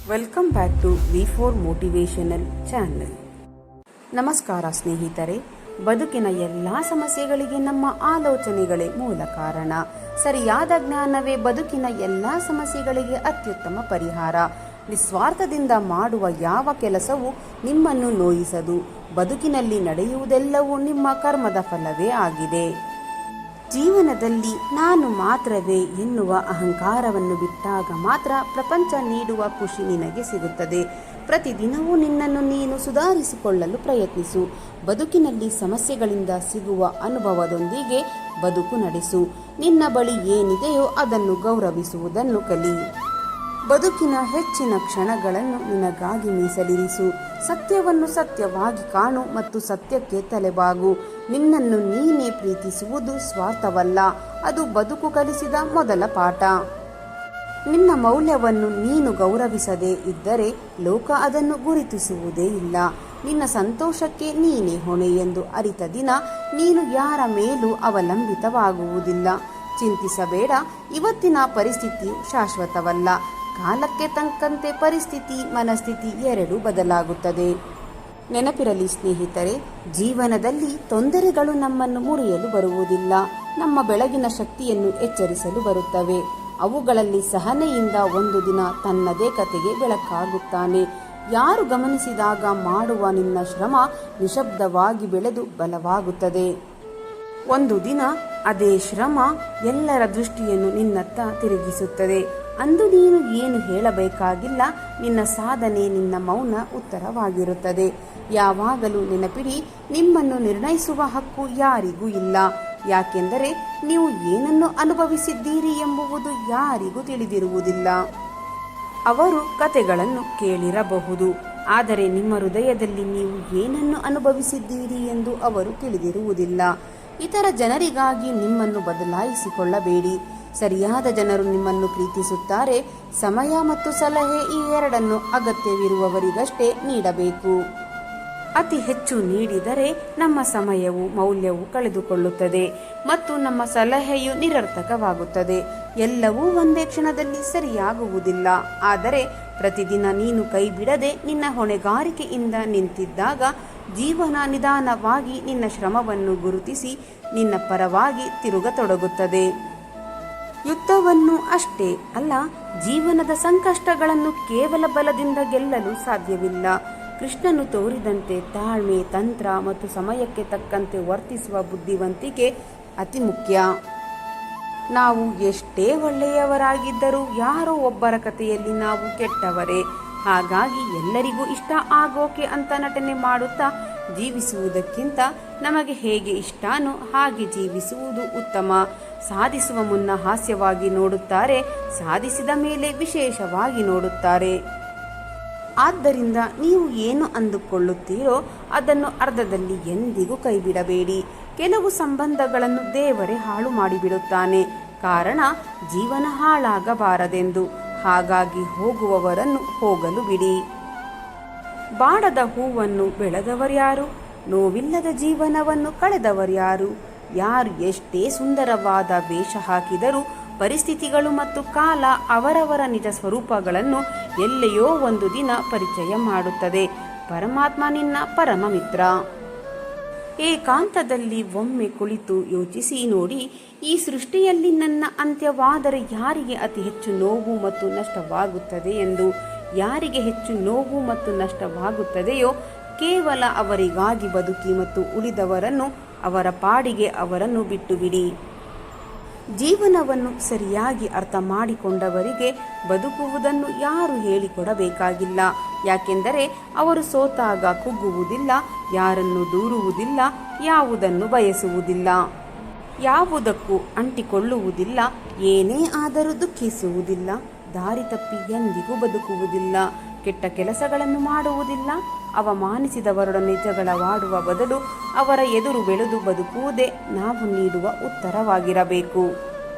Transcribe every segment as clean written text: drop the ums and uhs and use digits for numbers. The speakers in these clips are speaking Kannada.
Welcome back to V4 motivational channel. ನಮಸ್ಕಾರ ಸ್ನೇಹಿತರೆ. ಬದುಕಿನ ಎಲ್ಲ ಸಮಸ್ಯೆಗಳಿಗೆ ನಮ್ಮ ಆಲೋಚನೆಗಳೇ ಮೂಲ ಕಾರಣ. ಸರಿಯಾದ ಜ್ಞಾನವೇ ಬದುಕಿನ ಎಲ್ಲ ಸಮಸ್ಯೆಗಳಿಗೆ ಅತ್ಯುತ್ತಮ ಪರಿಹಾರ. ನಿಸ್ವಾರ್ಥದಿಂದ ಮಾಡುವ ಯಾವ ಕೆಲಸವೂ ನಿಮ್ಮನ್ನು ನೋಯಿಸದು. ಬದುಕಿನಲ್ಲಿ ನಡೆಯುವುದೆಲ್ಲವೂ ನಿಮ್ಮ ಕರ್ಮದ ಫಲವೇ ಆಗಿದೆ. ಜೀವನದಲ್ಲಿ ನಾನು ಮಾತ್ರವೇ ಎನ್ನುವ ಅಹಂಕಾರವನ್ನು ಬಿಟ್ಟಾಗ ಮಾತ್ರ ಪ್ರಪಂಚ ನೀಡುವ ಖುಷಿ ನಿನಗೆ ಸಿಗುತ್ತದೆ. ಪ್ರತಿದಿನವೂ ನಿನ್ನನ್ನು ನೀನು ಸುಧಾರಿಸಿಕೊಳ್ಳಲು ಪ್ರಯತ್ನಿಸು. ಬದುಕಿನಲ್ಲಿ ಸಮಸ್ಯೆಗಳಿಂದ ಸಿಗುವ ಅನುಭವದೊಂದಿಗೆ ಬದುಕು ನಡೆಸು. ನಿನ್ನ ಬಳಿ ಏನಿದೆಯೋ ಅದನ್ನು ಗೌರವಿಸುವುದನ್ನು ಕಲಿ. ಬದುಕಿನ ಹೆಚ್ಚಿನ ಕ್ಷಣಗಳನ್ನು ನಿನಗಾಗಿ ಮೀಸಲಿರಿಸು. ಸತ್ಯವನ್ನು ಸತ್ಯವಾಗಿ ಕಾಣು ಮತ್ತು ಸತ್ಯಕ್ಕೆ ತಲೆಬಾಗು. ನಿನ್ನನ್ನು ನೀನೇ ಪ್ರೀತಿಸುವುದು ಸ್ವಾರ್ಥವಲ್ಲ, ಅದು ಬದುಕು ಕಲಿಸಿದ ಮೊದಲ ಪಾಠ. ನಿನ್ನ ಮೌಲ್ಯವನ್ನು ನೀನು ಗೌರವಿಸದೇ ಇದ್ದರೆ ಲೋಕ ಅದನ್ನು ಗುರುತಿಸುವುದೇ ಇಲ್ಲ. ನಿನ್ನ ಸಂತೋಷಕ್ಕೆ ನೀನೇ ಹೊಣೆ ಎಂದು ಅರಿತ ದಿನ ನೀನು ಯಾರ ಮೇಲೂ ಅವಲಂಬಿತವಾಗುವುದಿಲ್ಲ. ಚಿಂತಿಸಬೇಡ, ಇವತ್ತಿನ ಪರಿಸ್ಥಿತಿಯು ಶಾಶ್ವತವಲ್ಲ. ಕಾಲಕ್ಕೆ ತಕ್ಕಂತೆ ಪರಿಸ್ಥಿತಿ, ಮನಸ್ಥಿತಿ ಎರಡೂ ಬದಲಾಗುತ್ತದೆ. ನೆನಪಿರಲಿ ಸ್ನೇಹಿತರೆ, ಜೀವನದಲ್ಲಿ ತೊಂದರೆಗಳು ನಮ್ಮನ್ನು ಮುರಿಯಲು ಬರುವುದಿಲ್ಲ, ನಮ್ಮ ಬೆಳಗಿನ ಶಕ್ತಿಯನ್ನು ಎಚ್ಚರಿಸಲು ಬರುತ್ತವೆ. ಅವುಗಳಲ್ಲಿ ಸಹನೆಯಿಂದ ಒಂದು ದಿನ ತನ್ನದೇ ಕತೆಗೆ ಬೆಳಕಾಗುತ್ತಾನೆ. ಯಾರು ಗಮನಿಸಿದಾಗ ಮಾಡುವ ನಿನ್ನ ಶ್ರಮ ನಿಶಬ್ದವಾಗಿ ಬೆಳೆದು ಬಲವಾಗುತ್ತದೆ. ಒಂದು ದಿನ ಅದೇ ಶ್ರಮ ಎಲ್ಲರ ದೃಷ್ಟಿಯನ್ನು ನಿನ್ನತ್ತ ತಿರುಗಿಸುತ್ತದೆ. ಅಂದು ನೀನು ಏನು ಹೇಳಬೇಕಾಗಿಲ್ಲ, ನಿನ್ನ ಸಾಧನೆ ನಿನ್ನ ಮೌನ ಉತ್ತರವಾಗಿರುತ್ತದೆ. ಯಾವಾಗಲೂ ನೆನಪಿಡಿ, ನಿಮ್ಮನ್ನು ನಿರ್ಣಯಿಸುವ ಹಕ್ಕು ಯಾರಿಗೂ ಇಲ್ಲ. ಯಾಕೆಂದರೆ ನೀವು ಏನನ್ನು ಅನುಭವಿಸಿದ್ದೀರಿ ಎಂಬುವುದು ಯಾರಿಗೂ ತಿಳಿದಿರುವುದಿಲ್ಲ. ಅವರು ಕತೆಗಳನ್ನು ಕೇಳಿರಬಹುದು, ಆದರೆ ನಿಮ್ಮ ಹೃದಯದಲ್ಲಿ ನೀವು ಏನನ್ನು ಅನುಭವಿಸಿದ್ದೀರಿ ಎಂದು ಅವರು ತಿಳಿದಿರುವುದಿಲ್ಲ. ಇತರ ಜನರಿಗಾಗಿ ನಿಮ್ಮನ್ನು ಬದಲಾಯಿಸಿಕೊಳ್ಳಬೇಡಿ. ಸರಿಯಾದ ಜನರು ನಿಮ್ಮನ್ನು ಪ್ರೀತಿಸುತ್ತಾರೆ. ಸಮಯ ಮತ್ತು ಸಲಹೆ ಈ ಎರಡನ್ನು ಅಗತ್ಯವಿರುವವರಿಗಷ್ಟೇ ನೀಡಬೇಕು. ಅತಿ ಹೆಚ್ಚು ನೀಡಿದರೆ ನಮ್ಮ ಸಮಯವು ಮೌಲ್ಯವು ಕಳೆದುಕೊಳ್ಳುತ್ತದೆ ಮತ್ತು ನಮ್ಮ ಸಲಹೆಯು ನಿರರ್ಥಕವಾಗುತ್ತದೆ. ಎಲ್ಲವೂ ಒಂದೇ ಕ್ಷಣದಲ್ಲಿ ಸರಿಯಾಗುವುದಿಲ್ಲ. ಆದರೆ ಪ್ರತಿದಿನ ನೀನು ಕೈ ಬಿಡದೆ ನಿನ್ನ ಹೊಣೆಗಾರಿಕೆಯಿಂದ ನಿಂತಿದ್ದಾಗ ಜೀವನ ನಿಧಾನವಾಗಿ ನಿನ್ನ ಶ್ರಮವನ್ನು ಗುರುತಿಸಿ ನಿನ್ನ ಪರವಾಗಿ ತಿರುಗತೊಡಗುತ್ತದೆ. ಯುದ್ಧವನ್ನು ಅಷ್ಟೇ ಅಲ್ಲ, ಜೀವನದ ಸಂಕಷ್ಟಗಳನ್ನು ಕೇವಲ ಬಲದಿಂದ ಗೆಲ್ಲಲು ಸಾಧ್ಯವಿಲ್ಲ. ಕೃಷ್ಣನು ತೋರಿದಂತೆ ತಾಳ್ಮೆ, ತಂತ್ರ ಮತ್ತು ಸಮಯಕ್ಕೆ ತಕ್ಕಂತೆ ವರ್ತಿಸುವ ಬುದ್ಧಿವಂತಿಕೆ ಅತಿ ಮುಖ್ಯ. ನಾವು ಎಷ್ಟೇ ಒಳ್ಳೆಯವರಾಗಿದ್ದರೂ ಯಾರೋ ಒಬ್ಬರ ಕಥೆಯಲ್ಲಿ ನಾವು ಕೆಟ್ಟವರೇ. ಹಾಗಾಗಿ ಎಲ್ಲರಿಗೂ ಇಷ್ಟ ಆಗೋಕೆ ಅಂತ ನಟನೆ ಮಾಡುತ್ತಾ ಜೀವಿಸುವುದಕ್ಕಿಂತ ನಮಗೆ ಹೇಗೆ ಇಷ್ಟನೋ ಹಾಗೆ ಜೀವಿಸುವುದು ಉತ್ತಮ. ಸಾಧಿಸುವ ಮುನ್ನ ಹಾಸ್ಯವಾಗಿ ನೋಡುತ್ತಾರೆ, ಸಾಧಿಸಿದ ಮೇಲೆ ವಿಶೇಷವಾಗಿ ನೋಡುತ್ತಾರೆ. ಆದ್ದರಿಂದ ನೀವು ಏನು ಅಂದುಕೊಳ್ಳುತ್ತೀರೋ ಅದನ್ನು ಅರ್ಧದಲ್ಲಿ ಎಂದಿಗೂ ಕೈಬಿಡಬೇಡಿ. ಕೆಲವು ಸಂಬಂಧಗಳನ್ನು ದೇವರೇ ಹಾಳು ಮಾಡಿಬಿಡುತ್ತಾನೆ, ಕಾರಣ ಜೀವನ ಹಾಳಾಗಬಾರದೆಂದು. ಹಾಗಾಗಿ ಹೋಗುವವರನ್ನು ಹೋಗಲು ಬಿಡಿ. ಬಾಡದ ಹೂವನ್ನು ಬೆಳೆದವರ್ಯಾರು? ನೋವಿಲ್ಲದ ಜೀವನವನ್ನು ಕಳೆದವರ್ಯಾರು? ಯಾರು ಎಷ್ಟೇ ಸುಂದರವಾದ ವೇಷ ಹಾಕಿದರೂ ಪರಿಸ್ಥಿತಿಗಳು ಮತ್ತು ಕಾಲ ಅವರವರ ನಿಜ ಸ್ವರೂಪಗಳನ್ನು ಎಲ್ಲೆಯೋ ಒಂದು ದಿನ ಪರಿಚಯ ಮಾಡುತ್ತದೆ. ಪರಮಾತ್ಮ ನಿನ್ನ ಪರಮ ಮಿತ್ರ. ಏಕಾಂತದಲ್ಲಿ ಒಮ್ಮೆ ಕುಳಿತು ಯೋಚಿಸಿ ನೋಡಿ, ಈ ಸೃಷ್ಟಿಯಲ್ಲಿ ನನ್ನ ಅಂತ್ಯವಾದರೆ ಯಾರಿಗೆ ಅತಿ ಹೆಚ್ಚು ನೋವು ಮತ್ತು ನಷ್ಟವಾಗುತ್ತದೆ ಎಂದು. ಯಾರಿಗೆ ಹೆಚ್ಚು ನೋವು ಮತ್ತು ನಷ್ಟವಾಗುತ್ತದೆಯೋ ಕೇವಲ ಅವರಿಗಾಗಿ ಬದುಕಿ ಮತ್ತು ಉಳಿದವರನ್ನು ಅವರ ಪಾಡಿಗೆ ಅವರನ್ನು ಬಿಟ್ಟು ಬಿಡಿ. ಜೀವನವನ್ನು ಸರಿಯಾಗಿ ಅರ್ಥ ಮಾಡಿಕೊಂಡವರಿಗೆ ಬದುಕುವುದನ್ನು ಯಾರು ಹೇಳಿಕೊಡಬೇಕಾಗಿಲ್ಲ. ಯಾಕೆಂದರೆ ಅವರು ಸೋತಾಗ ಕುಗ್ಗುವುದಿಲ್ಲ, ಯಾರನ್ನು ದೂರುವುದಿಲ್ಲ, ಯಾವುದನ್ನು ಬಯಸುವುದಿಲ್ಲ, ಯಾವುದಕ್ಕೂ ಅಂಟಿಕೊಳ್ಳುವುದಿಲ್ಲ, ಏನೇ ಆದರೂ ದುಃಖಿಸುವುದಿಲ್ಲ, ದಾರಿ ತಪ್ಪಿ ಎಂದಿಗೂ ಬದುಕುವುದಿಲ್ಲ, ಕೆಟ್ಟ ಕೆಲಸಗಳನ್ನು ಮಾಡುವುದಿಲ್ಲ, ಅವಮಾನಿಸಿದವರೊಡನೆ ಜಗಳವಾಡುವ ಬದಲು ಅವರ ಎದುರು ಬೆಳೆದು ಬದುಕುವುದೇ ನಾವು ನೀಡುವ ಉತ್ತರವಾಗಿರಬೇಕು.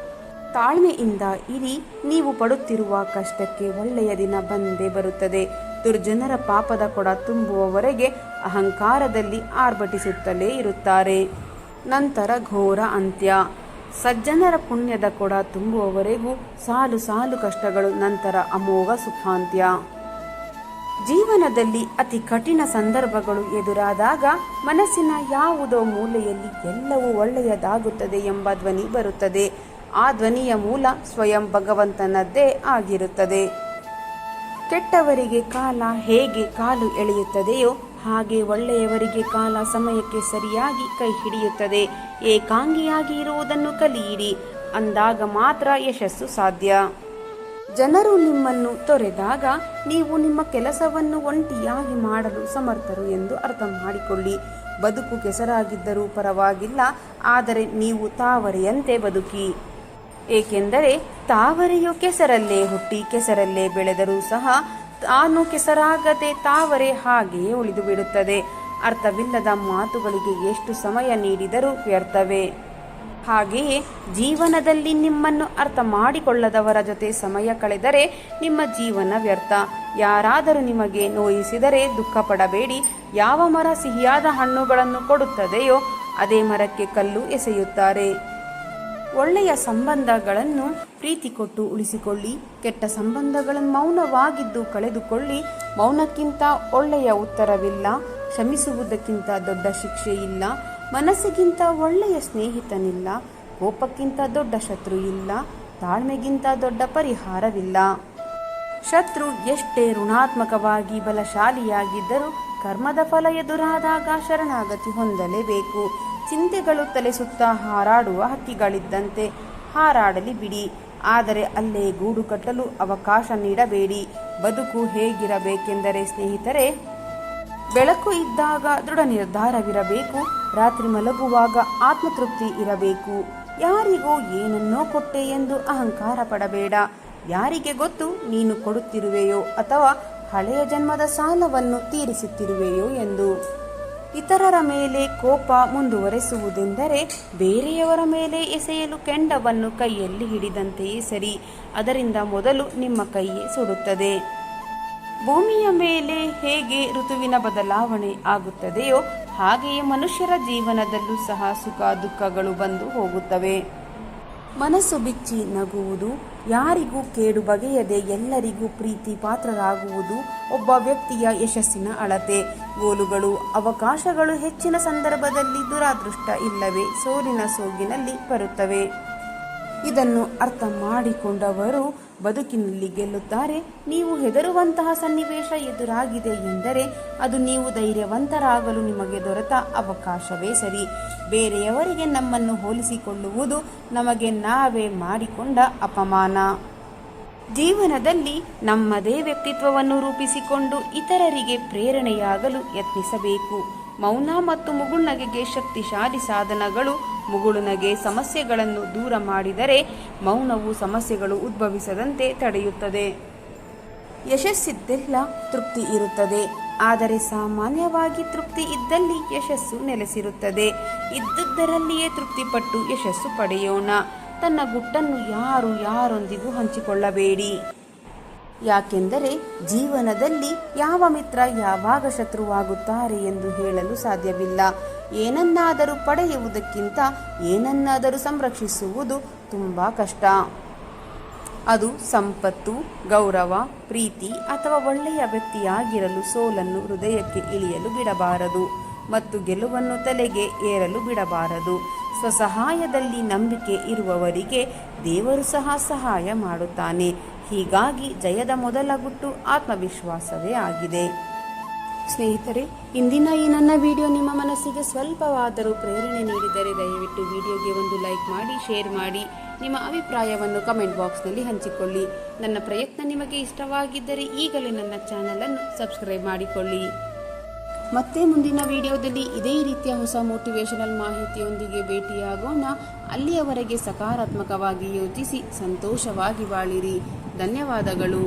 ತಾಳ್ಮೆಯಿಂದ ಇರಿ. ನೀವು ಪಡುತ್ತಿರುವ ಕಷ್ಟಕ್ಕೆ ಒಳ್ಳೆಯ ದಿನ ಬಂದೇ ಬರುತ್ತದೆ. ದುರ್ಜನರ ಪಾಪದ ಕೊಡ ತುಂಬುವವರೆಗೆ ಅಹಂಕಾರದಲ್ಲಿ ಆರ್ಭಟಿಸುತ್ತಲೇ ಇರುತ್ತಾರೆ. ನಂತರ ಘೋರ ಅಂತ್ಯ. ಸಜ್ಜನರ ಪುಣ್ಯದ ಕೊಡ ತುಂಬುವವರೆಗೂ ಸಾಲು ಸಾಲು ಕಷ್ಟಗಳು, ನಂತರ ಅಮೋಘ ಸುಖಾಂತ್ಯ. ಜೀವನದಲ್ಲಿ ಅತಿ ಕಠಿಣ ಸಂದರ್ಭಗಳು ಎದುರಾದಾಗ ಮನಸ್ಸಿನ ಯಾವುದೋ ಮೂಲೆಯಲ್ಲಿ ಎಲ್ಲವೂ ಒಳ್ಳೆಯದಾಗುತ್ತದೆ ಎಂಬ ಧ್ವನಿ ಬರುತ್ತದೆ. ಆ ಧ್ವನಿಯ ಮೂಲ ಸ್ವಯಂ ಭಗವಂತನದ್ದೇ ಆಗಿರುತ್ತದೆ. ಕೆಟ್ಟವರಿಗೆ ಕಾಲ ಹೇಗೆ ಕಾಲು ಎಳೆಯುತ್ತದೆಯೋ ಹಾಗೆ ಒಳ್ಳೆಯವರಿಗೆ ಕಾಲ ಸಮಯಕ್ಕೆ ಸರಿಯಾಗಿ ಕೈ ಹಿಡಿಯುತ್ತದೆ. ಏಕಾಂಗಿಯಾಗಿ ಇರುವುದನ್ನು ಕಲಿಯಿರಿ, ಅಂದಾಗ ಮಾತ್ರ ಯಶಸ್ಸು ಸಾಧ್ಯ. ಜನರು ನಿಮ್ಮನ್ನು ತೊರೆದಾಗ ನೀವು ನಿಮ್ಮ ಕೆಲಸವನ್ನು ಒಂಟಿಯಾಗಿ ಮಾಡಲು ಸಮರ್ಥರು ಎಂದು ಅರ್ಥ ಮಾಡಿಕೊಳ್ಳಿ. ಬದುಕು ಕೆಸರಾಗಿದ್ದರೂ ಪರವಾಗಿಲ್ಲ, ಆದರೆ ನೀವು ತಾವರೆಯಂತೆ ಬದುಕಿ. ಏಕೆಂದರೆ ತಾವರೆಯು ಕೆಸರಲ್ಲೇ ಹುಟ್ಟಿ ಕೆಸರಲ್ಲೇ ಬೆಳೆದರೂ ಸಹ ತಾನು ಕೆಸರಾಗದೆ ತಾವರೆ ಹಾಗೆಯೇ ಉಳಿದು ಬಿಡುತ್ತದೆ. ಅರ್ಥವಿಲ್ಲದ ಮಾತುಗಳಿಗೆ ಎಷ್ಟು ಸಮಯ ನೀಡಿದರೂ ವ್ಯರ್ಥವೇ. ಹಾಗೆಯೇ ಜೀವನದಲ್ಲಿ ನಿಮ್ಮನ್ನು ಅರ್ಥ ಮಾಡಿಕೊಳ್ಳದವರ ಜೊತೆ ಸಮಯ ಕಳೆದರೆ ನಿಮ್ಮ ಜೀವನ ವ್ಯರ್ಥ. ಯಾರಾದರೂ ನಿಮಗೆ ನೋಯಿಸಿದರೆ ದುಃಖ ಪಡಬೇಡಿ. ಯಾವ ಮರ ಸಿಹಿಯಾದ ಹಣ್ಣುಗಳನ್ನು ಕೊಡುತ್ತದೆಯೋ ಅದೇ ಮರಕ್ಕೆ ಕಲ್ಲು ಎಸೆಯುತ್ತಾರೆ. ಒಳ್ಳೆಯ ಸಂಬಂಧಗಳನ್ನು ಪ್ರೀತಿ ಕೊಟ್ಟು ಉಳಿಸಿಕೊಳ್ಳಿ. ಕೆಟ್ಟ ಸಂಬಂಧಗಳನ್ನು ಮೌನವಾಗಿದ್ದು ಕಳೆದುಕೊಳ್ಳಿ. ಮೌನಕ್ಕಿಂತ ಒಳ್ಳೆಯ ಉತ್ತರವಿಲ್ಲ. ಕ್ಷಮಿಸುವುದಕ್ಕಿಂತ ದೊಡ್ಡ ಶಿಕ್ಷೆ ಇಲ್ಲ. ಮನಸ್ಸಿಗಿಂತ ಒಳ್ಳೆಯ ಸ್ನೇಹಿತನಿಲ್ಲ. ಕೋಪಕ್ಕಿಂತ ದೊಡ್ಡ ಶತ್ರು ಇಲ್ಲ. ತಾಳ್ಮೆಗಿಂತ ದೊಡ್ಡ ಪರಿಹಾರವಿಲ್ಲ. ಶತ್ರು ಎಷ್ಟೇ ಋಣಾತ್ಮಕವಾಗಿ ಬಲಶಾಲಿಯಾಗಿದ್ದರೂ ಕರ್ಮದ ಫಲ ಎದುರಾದಾಗ ಶರಣಾಗತಿ ಹೊಂದಲೇಬೇಕು. ಚಿಂತೆಗಳು ತಲೆ ಸುತ್ತ ಹಾರಾಡುವ ಹಕ್ಕಿಗಳಿದ್ದಂತೆ ಹಾರಾಡಲಿ ಬಿಡಿ, ಆದರೆ ಅಲ್ಲೇ ಗೂಡು ಕಟ್ಟಲು ಅವಕಾಶ ನೀಡಬೇಡಿ. ಬದುಕು ಹೇಗಿರಬೇಕೆಂದರೆ ಸ್ನೇಹಿತರೆ, ಬೆಳಕು ಇದ್ದಾಗ ದೃಢ ನಿರ್ಧಾರವಿರಬೇಕು. ರಾತ್ರಿ ಮಲಗುವಾಗ ಆತ್ಮತೃಪ್ತಿ ಇರಬೇಕು. ಯಾರಿಗೋ ಏನನ್ನೋ ಕೊಟ್ಟೆ ಎಂದು ಅಹಂಕಾರ ಪಡಬೇಡ. ಯಾರಿಗೆ ಗೊತ್ತು ನೀನು ಕೊಡುತ್ತಿರುವೆಯೋ ಅಥವಾ ಹಳೆಯ ಜನ್ಮದ ಸಾಲವನ್ನು ತೀರಿಸುತ್ತಿರುವೆಯೋ ಎಂದು. ಇತರರ ಮೇಲೆ ಕೋಪ ಮುಂದುವರೆಸುವುದೆಂದರೆ ಬೇರೆಯವರ ಮೇಲೆ ಎಸೆಯಲು ಕೆಂಡವನ್ನು ಕೈಯಲ್ಲಿ ಹಿಡಿದಂತೆಯೇ ಸರಿ. ಅದರಿಂದ ಮೊದಲು ನಿಮ್ಮ ಕೈಯೇ ಸುಡುತ್ತದೆ. ಭೂಮಿಯ ಮೇಲೆ ಹೇಗೆ ಋತುವಿನ ಬದಲಾವಣೆ ಆಗುತ್ತದೆಯೋ ಹಾಗೆಯೇ ಮನುಷ್ಯರ ಜೀವನದಲ್ಲೂ ಸಹ ಸುಖ ದುಃಖಗಳು ಬಂದು ಹೋಗುತ್ತವೆ. ಮನಸ್ಸು ಬಿಚ್ಚಿ ನಗುವುದು, ಯಾರಿಗೂ ಕೇಡು ಬಗೆಯದೆ ಎಲ್ಲರಿಗೂ ಪ್ರೀತಿ ಪಾತ್ರರಾಗುವುದು ಒಬ್ಬ ವ್ಯಕ್ತಿಯ ಯಶಸ್ಸಿನ ಅಳತೆ. ಗೋಲುಗಳು, ಅವಕಾಶಗಳು ಹೆಚ್ಚಿನ ಸಂದರ್ಭದಲ್ಲಿ ದುರಾದೃಷ್ಟ ಇಲ್ಲವೇ ಸೋಲಿನ ಸೋಗಿನಲ್ಲಿ ಬರುತ್ತವೆ. ಇದನ್ನು ಅರ್ಥ ಮಾಡಿಕೊಂಡವರು ಬದುಕಿನಲ್ಲಿ ಗೆಲ್ಲುತ್ತಾರೆ. ನೀವು ಹೆದರುವಂತಹ ಸನ್ನಿವೇಶ ಎದುರಾಗಿದೆ ಎಂದರೆ ಅದು ನೀವು ಧೈರ್ಯವಂತರಾಗಲು ನಿಮಗೆ ದೊರೆತ ಅವಕಾಶವೇ ಸರಿ. ಬೇರೆಯವರಿಗೆ ನಮ್ಮನ್ನು ಹೋಲಿಸಿಕೊಳ್ಳುವುದು ನಮಗೆ ನಾವೇ ಮಾಡಿಕೊಂಡ ಅಪಮಾನ. ಜೀವನದಲ್ಲಿ ನಮ್ಮದೇ ವ್ಯಕ್ತಿತ್ವವನ್ನು ರೂಪಿಸಿಕೊಂಡು ಇತರರಿಗೆ ಪ್ರೇರಣೆಯಾಗಲು ಯತ್ನಿಸಬೇಕು. ಮೌನ ಮತ್ತು ಮುಗುಳ್ನಗೆಗೆ ಶಕ್ತಿಶಾಲಿ ಸಾಧನಗಳು. ಮುಗುಳುನಗೆ ಸಮಸ್ಯೆಗಳನ್ನು ದೂರ ಮಾಡಿದರೆ ಮೌನವು ಸಮಸ್ಯೆಗಳು ಉದ್ಭವಿಸದಂತೆ ತಡೆಯುತ್ತದೆ. ಯಶಸ್ಸಿದ್ದೆಲ್ಲ ತೃಪ್ತಿ ಇರುತ್ತದೆ, ಆದರೆ ಸಾಮಾನ್ಯವಾಗಿ ತೃಪ್ತಿ ಇದ್ದಲ್ಲಿ ಯಶಸ್ಸು ನೆಲೆಸಿರುತ್ತದೆ. ಇದ್ದುದರಲ್ಲಿಯೇ ತೃಪ್ತಿಪಟ್ಟು ಯಶಸ್ಸು ಪಡೆಯೋಣ. ತನ್ನ ಗುಟ್ಟನ್ನು ಯಾರೊಂದಿಗೂ ಹಂಚಿಕೊಳ್ಳಬೇಡಿ. ಯಾಕೆಂದರೆ ಜೀವನದಲ್ಲಿ ಯಾವ ಮಿತ್ರ ಯಾವಾಗ ಶತ್ರುವಾಗುತ್ತಾರೆ ಎಂದು ಹೇಳಲು ಸಾಧ್ಯವಿಲ್ಲ. ಏನನ್ನಾದರೂ ಪಡೆಯುವುದಕ್ಕಿಂತ ಏನನ್ನಾದರೂ ಸಂರಕ್ಷಿಸುವುದು ತುಂಬ ಕಷ್ಟ. ಅದು ಸಂಪತ್ತು, ಗೌರವ, ಪ್ರೀತಿ ಅಥವಾ ಒಳ್ಳೆಯ ವ್ಯಕ್ತಿಯಾಗಿರಲು ಸೋಲನ್ನು ಹೃದಯಕ್ಕೆ ಇಳಿಯಲು ಬಿಡಬಾರದು ಮತ್ತು ಗೆಲುವನ್ನು ತಲೆಗೆ ಏರಲು ಬಿಡಬಾರದು. ಸ್ವಸಹಾಯದಲ್ಲಿ ನಂಬಿಕೆ ಇರುವವರಿಗೆ ದೇವರು ಸಹ ಸಹಾಯ ಮಾಡುತ್ತಾನೆ. ಹೀಗಾಗಿ ಜಯದ ಮೊದಲ ಗುಟ್ಟು ಆತ್ಮವಿಶ್ವಾಸವೇ ಆಗಿದೆ. ಸ್ನೇಹಿತರೆ, ಇಂದಿನ ಈ ನನ್ನ ವಿಡಿಯೋ ನಿಮ್ಮ ಮನಸ್ಸಿಗೆ ಸ್ವಲ್ಪವಾದರೂ ಪ್ರೇರಣೆ ನೀಡಿದರೆ ದಯವಿಟ್ಟು ವಿಡಿಯೋಗೆ ಒಂದು ಲೈಕ್ ಮಾಡಿ, ಶೇರ್ ಮಾಡಿ. ನಿಮ್ಮ ಅಭಿಪ್ರಾಯವನ್ನು ಕಮೆಂಟ್ ಬಾಕ್ಸ್ನಲ್ಲಿ ಹಂಚಿಕೊಳ್ಳಿ. ನನ್ನ ಪ್ರಯತ್ನ ನಿಮಗೆ ಇಷ್ಟವಾಗಿದ್ದರೆ ಈಗಲೇ ನನ್ನ ಚಾನಲನ್ನು ಸಬ್ಸ್ಕ್ರೈಬ್ ಮಾಡಿಕೊಳ್ಳಿ. ಮತ್ತೆ ಮುಂದಿನ ವಿಡಿಯೋದಲ್ಲಿ ಇದೇ ರೀತಿಯ ಹೊಸ ಮೋಟಿವೇಶನಲ್ ಮಾಹಿತಿಯೊಂದಿಗೆ ಭೇಟಿಯಾಗೋಣ. ಅಲ್ಲಿಯವರೆಗೆ ಸಕಾರಾತ್ಮಕವಾಗಿ ಯೋಚಿಸಿ ಸಂತೋಷವಾಗಿ ಬಾಳಿರಿ. ಧನ್ಯವಾದಗಳು.